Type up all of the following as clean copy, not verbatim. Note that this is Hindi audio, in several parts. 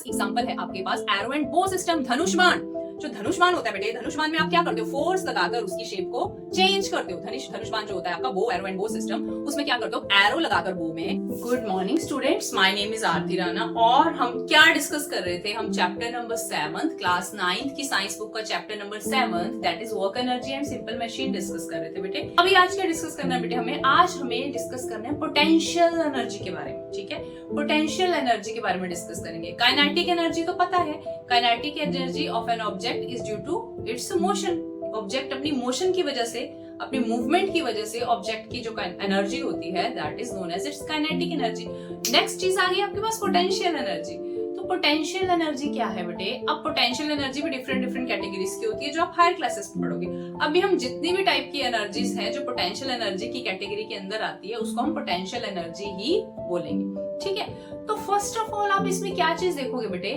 एग्जांपल है आपके पास एरो एंड बो सिस्टम, धनुष बाण। जो धनुष बाण होता है बेटे, धनुष बाण में आप क्या करते हो, फोर्स लगाकर उसकी शेप को चेंज करते हो। धनुष बाण जो होता है आपका बो, एरो एंड बो सिस्टम, उसमें क्या करते हो, एरो लगाकर बो में। Good morning students, my name is Aarti Rana और हम क्या डिस्कस कर रहे थे, हम चैप्टर नंबर 7 क्लास 9 की साइंस बुक का chapter number 7 that is work energy and simple machine discuss कर रहे थे बेटे। अभी आज क्या डिस्कस करना है बेटे, आज हमें डिस्कस करना है पोटेंशियल एनर्जी के बारे में। ठीक है, पोटेंशियल एनर्जी के बारे में डिस्कस करेंगे। काइनेटिक एनर्जी तो पता है, kinetic energy of an object is due to its motion. Object अपनी मोशन की वजह से, अपनी मूवमेंट की वजह से ऑब्जेक्ट की जो एनर्जी होती है that is known as its kinetic energy. Next चीज आ गई आपके पास पोटेंशियल एनर्जी। तो पोटेंशियल एनर्जी क्या है बेटे, अब पोटेंशियल एनर्जी भी डिफरेंट कैटेगरीज की होती है जो आप हायर क्लासेस में पढ़ोगे। अभी हम जितनी भी टाइप की एनर्जीज हैं जो पोटेंशियल एनर्जी की कैटेगरी के अंदर आती है उसको हम पोटेंशियल एनर्जी ही बोलेंगे। ठीक है, तो फर्स्ट ऑफ ऑल आप इसमें क्या चीज देखोगे बेटे,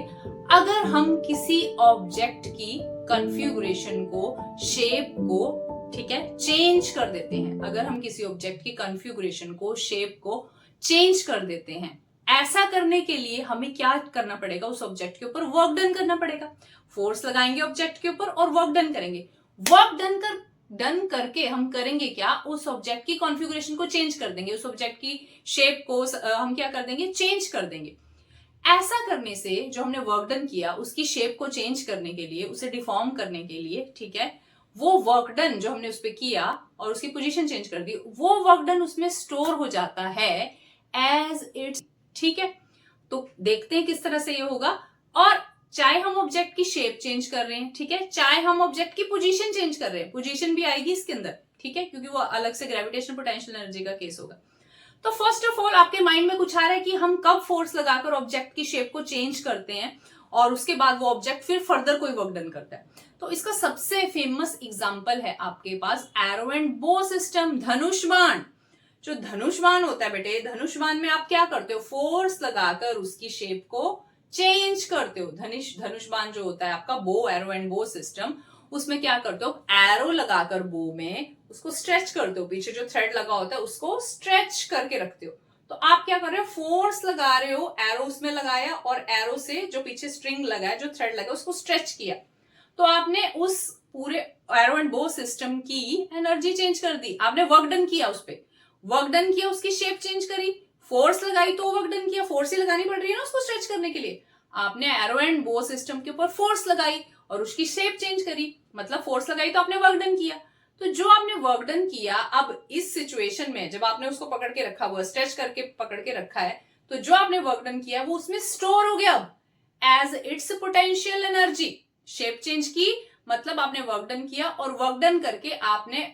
अगर हम किसी ऑब्जेक्ट की कॉन्फ़िगरेशन को, शेप को, ठीक है, चेंज कर देते हैं, अगर हम किसी ऑब्जेक्ट की कॉन्फ़िगरेशन को, शेप को चेंज कर देते हैं, ऐसा करने के लिए हमें क्या करना पड़ेगा, उस ऑब्जेक्ट के ऊपर वर्क डन करना पड़ेगा। फोर्स लगाएंगे ऑब्जेक्ट के ऊपर और वर्क डन करेंगे। वर्क डन करके हम करेंगे क्या, उस ऑब्जेक्ट की कॉन्फ़िगरेशन को चेंज कर देंगे, उस ऑब्जेक्ट की शेप को हम क्या कर देंगे, चेंज कर देंगे। ऐसा करने से जो हमने वर्क डन किया उसकी शेप को चेंज करने के लिए, उसे डिफॉर्म करने के लिए, ठीक है, वो वर्क डन जो हमने उस पर किया और उसकी पोजीशन चेंज कर दी, वो वर्क डन उसमें स्टोर हो जाता है एज इट्स। ठीक है, तो देखते हैं किस तरह से ये होगा। और चाहे हम ऑब्जेक्ट की शेप चेंज कर रहे हैं, ठीक है, चाहे हम ऑब्जेक्ट की पोजीशन चेंज कर रहे हैं, पोजीशन भी आएगी इसके अंदर, ठीक है, क्योंकि वो अलग से ग्रेविटेशनल पोटेंशियल एनर्जी का केस होगा। तो फर्स्ट ऑफ ऑल आपके माइंड में कुछ आ रहा है कि हम कब फोर्स लगाकर ऑब्जेक्ट की शेप को चेंज करते हैं और उसके बाद वो ऑब्जेक्ट फिर फर्दर कोई वर्क डन करता है। तो इसका सबसे फेमस एग्जांपल है आपके पास एरो एंड बो सिस्टम, धनुष बाण। जो धनुष बाण होता है बेटे, धनुष बाण में आप क्या करते हो, फोर्स लगाकर उसकी शेप को चेंज करते हो। धनुष बाण जो होता है आपका बो, एरो एंड बो सिस्टम, उसमें क्या करते हो, एरो लगाकर बो में उसको स्ट्रेच करते हो, पीछे जो थ्रेड लगा होता है उसको स्ट्रेच करके रखते हो। तो आप क्या कर रहे हो, फोर्स लगा रहे हो, एरो उसमें लगाया और एरो से जो पीछे स्ट्रिंग लगा है, जो थ्रेड लगा उसको स्ट्रेच किया, तो आपने उस पूरे एरो एंड बो सिस्टम की एनर्जी चेंज कर दी। आपने वर्क डन किया, उस पर वर्क डन किया, उसकी शेप चेंज करी, फोर्स लगाई तो वर्क डन किया, फोर्स ही लगानी पड़ रही है ना उसको स्ट्रेच करने के लिए। आपने एरो एंड बो सिस्टम के ऊपर फोर्स लगाई और उसकी शेप चेंज करी, मतलब फोर्स लगाई तो आपने वर्क डन किया। तो जो आपने वर्क डन किया, अब इस सिचुएशन में जब आपने उसको पकड़ के रखा हुआ, स्ट्रेच करके पकड़ के रखा है, तो जो आपने वर्क डन किया वो उसमें स्टोर हो गया अब as its potential energy. Shape change की मतलब आपने वर्क डन किया और वर्क डन करके आपने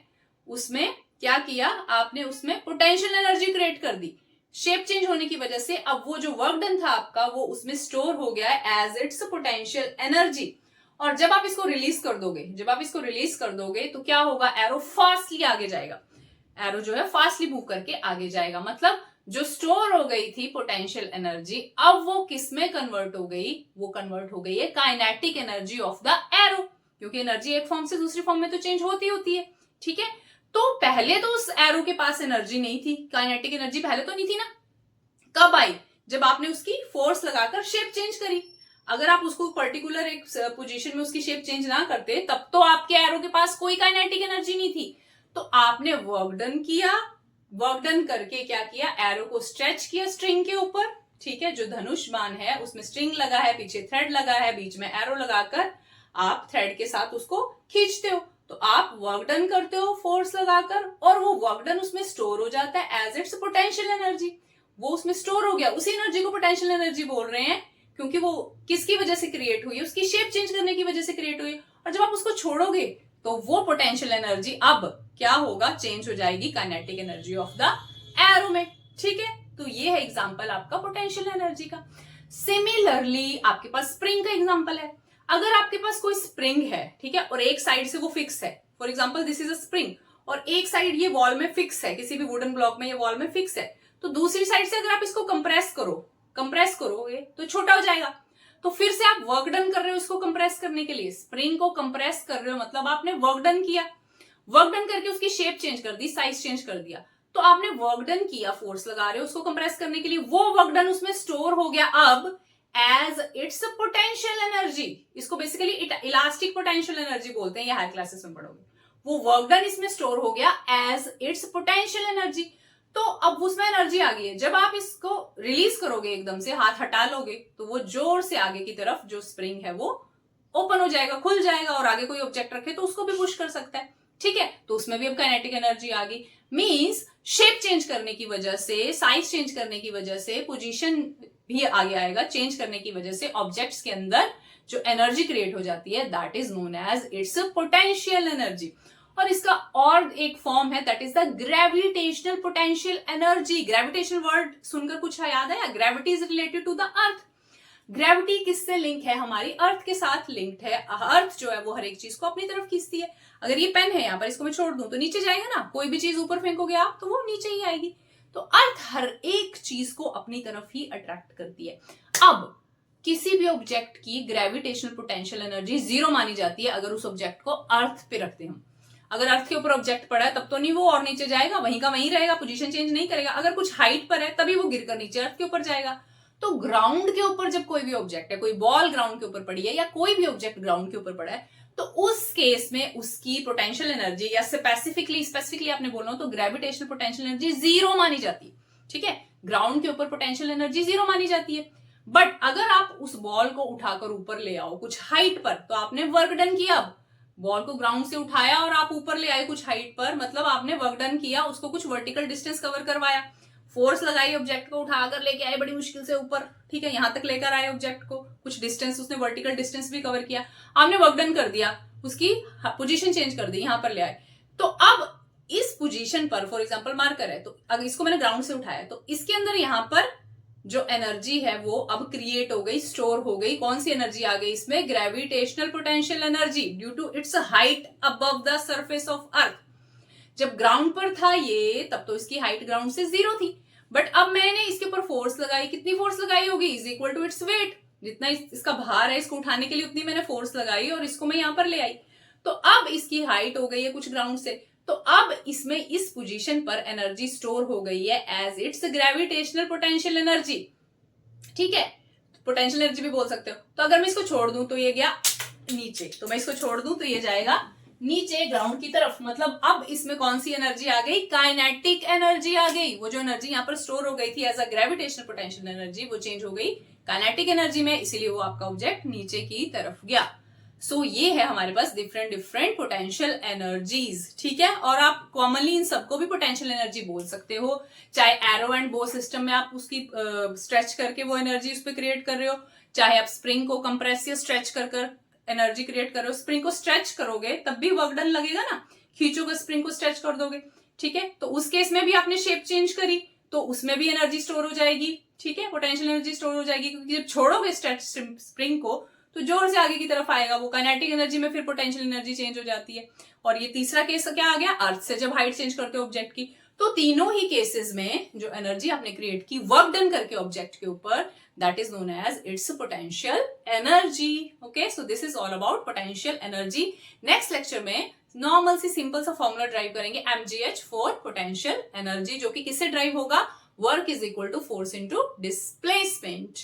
उसमें क्या किया, आपने उसमें पोटेंशियल एनर्जी क्रिएट कर दी। शेप चेंज होने की वजह से अब वो जो वर्क डन था आपका वो उसमें स्टोर हो गया है एज इट्स पोटेंशियल एनर्जी। और जब आप इसको रिलीज कर दोगे तो क्या होगा, एरो फास्टली आगे जाएगा, एरो जो है फास्टली मूव करके आगे जाएगा। मतलब जो स्टोर हो गई थी पोटेंशियल एनर्जी अब वो किस में कन्वर्ट हो गई, वो कन्वर्ट हो गई है kinetic energy of the arrow, क्योंकि एनर्जी एक फॉर्म से दूसरी फॉर्म में तो चेंज होती है। ठीक है, तो पहले तो उस एरो के पास एनर्जी नहीं थी, काइनेटिक एनर्जी पहले तो नहीं थी ना। कब आई, जब आपने उसकी फोर्स लगाकर शेप चेंज करी। अगर आप उसको पर्टिकुलर एक पोजीशन में उसकी शेप चेंज ना करते तब तो आपके एरो के पास कोई काइनेटिक एनर्जी नहीं थी। तो आपने वर्क डन किया, वर्क डन करके क्या किया, एरो को स्ट्रेच किया स्ट्रिंग के ऊपर। ठीक है, जो धनुष बाण है उसमें स्ट्रिंग लगा है, पीछे थ्रेड लगा है, बीच में एरो लगाकर आप थ्रेड के साथ उसको खींचते हो। तो आप वर्क डन करते हो फोर्स लगाकर और वो वर्क डन उसमें स्टोर हो जाता है एज इट्स पोटेंशियल एनर्जी। वो उसमें स्टोर हो गया, उसी एनर्जी को पोटेंशियल एनर्जी बोल रहे हैं, क्योंकि वो किसकी वजह से क्रिएट हुई, उसकी शेप चेंज करने की वजह से क्रिएट हुई। और जब आप उसको छोड़ोगे तो वो पोटेंशियल एनर्जी अब क्या होगा, चेंज हो जाएगी kinetic energy of the arrow में। ठीक है, तो ये है एग्जांपल आपका पोटेंशियल एनर्जी का। सिमिलरली आपके पास स्प्रिंग का एग्जांपल है। अगर आपके पास कोई स्प्रिंग है, ठीक है, और एक साइड से वो फिक्स है, for example this is a spring, और एक साइड ये वॉल में फिक्स है, किसी भी वुडन ब्लॉक में ये वॉल में फिक्स है, तो दूसरी साइड से अगर आप इसको कंप्रेस करोगे तो छोटा हो जाएगा। तो फिर से आप वर्क डन कर रहे हो इसको कंप्रेस करने के लिए, स्प्रिंग को कंप्रेस कर रहे हो, मतलब आपने वर्क डन किया, वर्क डन करके उसकी शेप चेंज कर दी, साइज चेंज कर दिया। तो आपने वर्क डन किया, फोर्स लगा रहे हो उसको कंप्रेस करने के लिए, वो वर्क डन उसमें स्टोर हो गया अब एज इट्स पोटेंशियल एनर्जी। इसको बेसिकली इलास्टिक पोटेंशियल एनर्जी बोलते हैं, ये हायर क्लासेस में पढ़ोगे। वो वर्क डन इसमें स्टोर हो गया एज इट्स पोटेंशियल एनर्जी। तो अब उसमें एनर्जी आ गई है, जब आप इसको रिलीज करोगे एकदम से, हाथ हटा लोगे, तो वो जोर से आगे की तरफ जो स्प्रिंग है वो ओपन हो जाएगा, खुल जाएगा, और आगे कोई ऑब्जेक्ट रखे तो उसको भी पुश कर सकता है। ठीक है, तो उसमें भी अब काइनेटिक एनर्जी आ गई। मींस शेप चेंज करने की वजह से, साइज चेंज करने की वजह से, पोजीशन भी आगे आएगा, चेंज करने की वजह से ऑब्जेक्ट्स के अंदर जो एनर्जी क्रिएट हो जाती है, that is known as its potential energy. और इसका और एक फॉर्म है, that is the gravitational potential energy. Gravitational word सुनकर कुछ याद आया? Gravity is related to the earth. Gravity किससे लिंक है? हमारी अर्थ के साथ लिंक्ड है। अर्थ जो है वो हर एक चीज को अपनी तरफ खींचती है। अगर ये पेन है यहाँ पर, इसको मैं छोड़ दूं तो नीचे जाएगा ना, कोई भी चीज ऊपर फेंकोगे आप तो वो नीचे ही आएगी। तो अर्थ हर एक चीज को अपनी तरफ ही अट्रैक्ट करती है। अब किसी भी ऑब्जेक्ट की ग्रेविटेशनल पोटेंशियल एनर्जी 0 मानी जाती है अगर उस ऑब्जेक्ट को अर्थ पे रखते हम। अगर अर्थ के ऊपर ऑब्जेक्ट पड़ा है तब तो नहीं वो और नीचे जाएगा, वहीं का वहीं रहेगा, पोजीशन चेंज नहीं करेगा। अगर कुछ हाइट पर है तभी वो गिरकर नीचे अर्थ के ऊपर जाएगा। तो ग्राउंड के ऊपर जब कोई भी ऑब्जेक्ट है, कोई बॉल ग्राउंड के ऊपर पड़ी है या कोई भी ऑब्जेक्ट ग्राउंड के ऊपर पड़ा है, तो उस केस में उसकी पोटेंशियल एनर्जी, या स्पेसिफिकली आपने बोलना हो तो ग्रेविटेशनल पोटेंशियल एनर्जी 0 मानी जाती है। ठीक है, ग्राउंड के ऊपर पोटेंशियल एनर्जी 0 मानी जाती है। बट अगर आप उस बॉल को उठाकर ऊपर ले आओ कुछ हाइट पर, तो आपने वर्क डन किया। अब बॉल को ग्राउंड से उठाया और आप ऊपर ले आए कुछ हाइट पर, मतलब आपने वर्क डन किया, उसको कुछ वर्टिकल डिस्टेंस कवर करवाया, फोर्स लगाई, ऑब्जेक्ट को उठाकर लेके आए बड़ी मुश्किल से ऊपर। ठीक है, यहां तक लेकर आए ऑब्जेक्ट को, कुछ डिस्टेंस उसने वर्टिकल डिस्टेंस भी कवर किया, आपने वर्क डन कर दिया, उसकी पोजीशन चेंज कर दी, यहां पर ले आए। तो अब इस पोजीशन पर फॉर एग्जांपल मार्कर है, तो अगर इसको मैंने ग्राउंड से उठाया तो इसके अंदर यहां पर जो एनर्जी है वो अब क्रिएट हो गई, स्टोर हो गई। कौन सी एनर्जी आ गई इसमें? Gravitational potential energy due to its height above the surface of earth. जब ग्राउंड पर था ये, तब तो इसकी हाइट ग्राउंड से 0 थी, बट अब मैंने इसके ऊपर फोर्स लगाई। कितनी फोर्स लगाई होगी? Is equal to its weight. जितना इसका भार है, इसको उठाने के लिए उतनी मैंने फोर्स लगाई और इसको मैं यहां पर ले आई। तो अब इसकी हाइट हो गई है कुछ ग्राउंड से, तो अब इसमें इस पोजीशन पर एनर्जी स्टोर हो गई है as its gravitational potential energy. ठीक है, पोटेंशियल एनर्जी भी बोल सकते हो। तो अगर मैं इसको छोड़ दूं तो ये गया नीचे, तो मैं इसको छोड़ दूं तो ये जाएगा नीचे ग्राउंड की तरफ। मतलब अब इसमें कौन सी एनर्जी आ गई? काइनेटिक एनर्जी आ गई। वो जो एनर्जी यहाँ पर स्टोर हो गई थी as a gravitational potential energy, वो चेंज हो गई काइनेटिक एनर्जी में, इसीलिए वो आपका ऑब्जेक्ट नीचे की तरफ गया। सो ये है हमारे पास डिफरेंट पोटेंशियल एनर्जीज। ठीक है, और आप कॉमनली इन सबको भी पोटेंशियल एनर्जी बोल सकते हो। चाहे एरो एंड बो सिस्टम में आप उसकी स्ट्रेच करके वो एनर्जी उस पर क्रिएट कर रहे हो, चाहे आप स्प्रिंग को कंप्रेस या स्ट्रेच कर एनर्जी क्रिएट कर रहे हो। स्प्रिंग को स्ट्रेच करोगे तब भी वर्क डन लगेगा ना, खींचोगे स्प्रिंग को स्ट्रेच कर दोगे। ठीक है, तो उस केस में भी आपने शेप चेंज करी तो उसमें भी एनर्जी स्टोर हो जाएगी। ठीक है, पोटेंशियल एनर्जी स्टोर हो जाएगी, क्योंकि जब छोड़ोगे स्ट्रेच स्प्रिंग को तो जोर से आगे की तरफ आएगा वो। काइनेटिक एनर्जी में फिर पोटेंशियल एनर्जी चेंज हो जाती है। और ये तीसरा केस क्या आ गया? अर्थ से जब हाइट चेंज करते हो ऑब्जेक्ट की, तो तीनों ही केसेस में जो एनर्जी आपने क्रिएट की वर्क डन करके ऑब्जेक्ट के ऊपर, that is known as its potential energy. Okay, so this is all about potential energy. Next lecture में नॉर्मल सी सिंपल सा फॉर्मूला ड्राइव करेंगे mgh फॉर पोटेंशियल एनर्जी, जो कि किससे ड्राइव होगा? Work is equal to force into displacement.